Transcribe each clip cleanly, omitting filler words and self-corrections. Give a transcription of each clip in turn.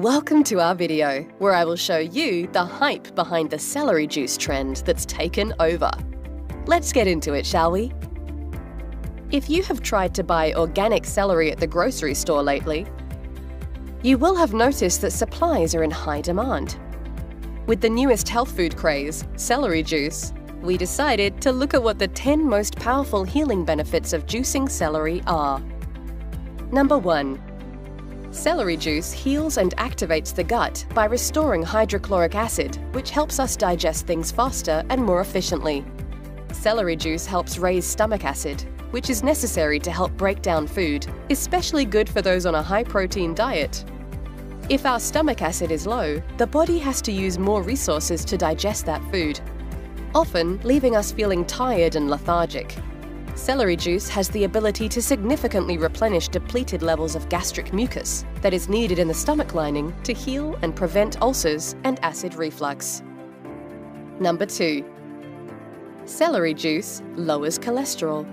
Welcome to our video, where I will show you the hype behind the celery juice trend that's taken over. Let's get into it, shall we? If you have tried to buy organic celery at the grocery store lately, you will have noticed that supplies are in high demand. With the newest health food craze, celery juice, we decided to look at what the 10 most powerful healing benefits of juicing celery are. Number 1. Celery juice heals and activates the gut by restoring hydrochloric acid, which helps us digest things faster and more efficiently. Celery juice helps raise stomach acid, which is necessary to help break down food, especially good for those on a high-protein diet. If our stomach acid is low, the body has to use more resources to digest that food, often leaving us feeling tired and lethargic. Celery juice has the ability to significantly replenish depleted levels of gastric mucus that is needed in the stomach lining to heal and prevent ulcers and acid reflux. Number 2. Celery juice lowers cholesterol.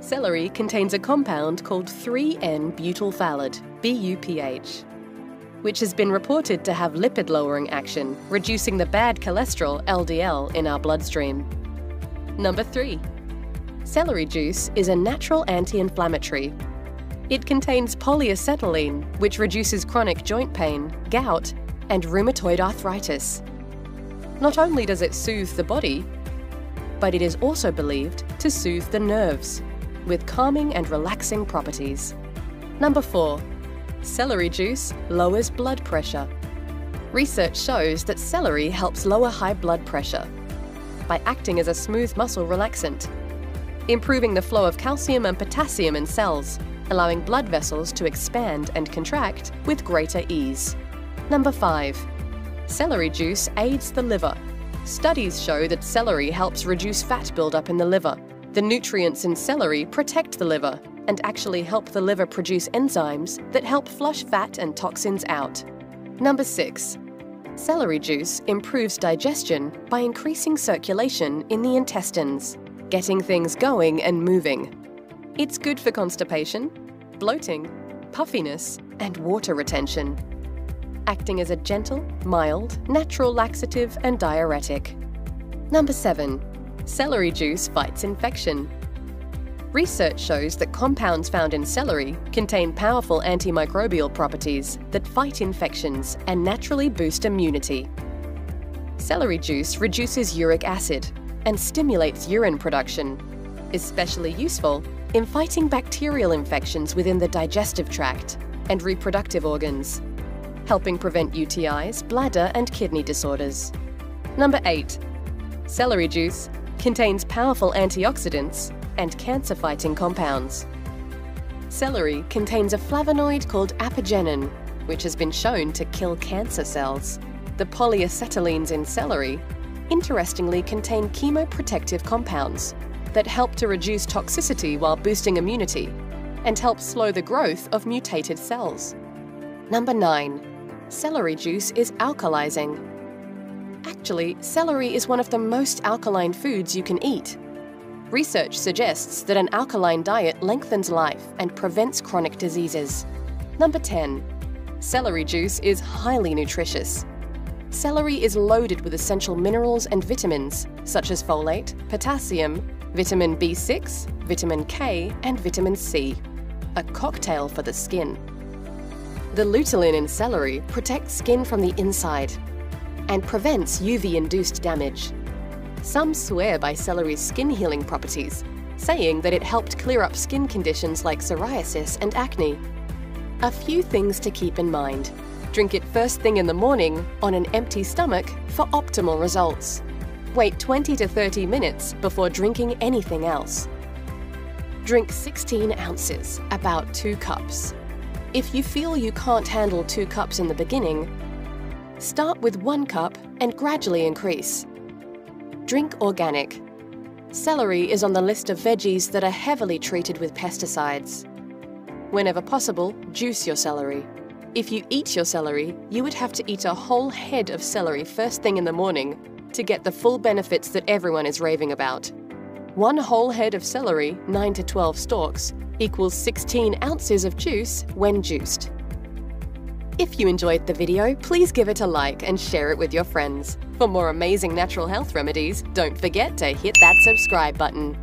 Celery contains a compound called 3N-butylphthalate, BUPH, which has been reported to have lipid-lowering action, reducing the bad cholesterol, LDL, in our bloodstream. Number 3. Celery juice is a natural anti-inflammatory. It contains polyacetylene, which reduces chronic joint pain, gout, and rheumatoid arthritis. Not only does it soothe the body, but it is also believed to soothe the nerves, with calming and relaxing properties. Number 4. Celery juice lowers blood pressure. Research shows that celery helps lower high blood pressure by acting as a smooth muscle relaxant, improving the flow of calcium and potassium in cells, allowing blood vessels to expand and contract with greater ease. Number 5. Celery juice aids the liver. Studies show that celery helps reduce fat buildup in the liver. The nutrients in celery protect the liver and actually help the liver produce enzymes that help flush fat and toxins out. Number 6. Celery juice improves digestion by increasing circulation in the intestines, getting things going and moving. It's good for constipation, bloating, puffiness, and water retention, acting as a gentle, mild, natural laxative and diuretic. Number 7. Celery juice fights infection. Research shows that compounds found in celery contain powerful antimicrobial properties that fight infections and naturally boost immunity. Celery juice reduces uric acid and stimulates urine production, especially useful in fighting bacterial infections within the digestive tract and reproductive organs, helping prevent UTIs, bladder and kidney disorders. Number 8. Celery juice contains powerful antioxidants and cancer-fighting compounds. Celery contains a flavonoid called apigenin, which has been shown to kill cancer cells. The polyacetylines in celery interestingly contain chemoprotective compounds that help to reduce toxicity while boosting immunity and help slow the growth of mutated cells. Number 9. Celery juice is alkalizing. Actually, celery is one of the most alkaline foods you can eat. Research suggests that an alkaline diet lengthens life and prevents chronic diseases. Number 10. Celery juice is highly nutritious. Celery is loaded with essential minerals and vitamins, such as folate, potassium, vitamin B6, vitamin K, and vitamin C. A cocktail for the skin. The lutein in celery protects skin from the inside and prevents UV-induced damage. Some swear by celery's skin healing properties, saying that it helped clear up skin conditions like psoriasis and acne. A few things to keep in mind. Drink it first thing in the morning on an empty stomach for optimal results. Wait 20 to 30 minutes before drinking anything else. Drink 16 ounces, about 2 cups. If you feel you can't handle 2 cups in the beginning, start with 1 cup and gradually increase. Drink organic. Celery is on the list of veggies that are heavily treated with pesticides. Whenever possible, juice your celery. If you eat your celery, you would have to eat a whole head of celery first thing in the morning to get the full benefits that everyone is raving about. 1 whole head of celery, 9 to 12 stalks, equals 16 ounces of juice when juiced. If you enjoyed the video, please give it a like and share it with your friends. For more amazing natural health remedies, don't forget to hit that subscribe button.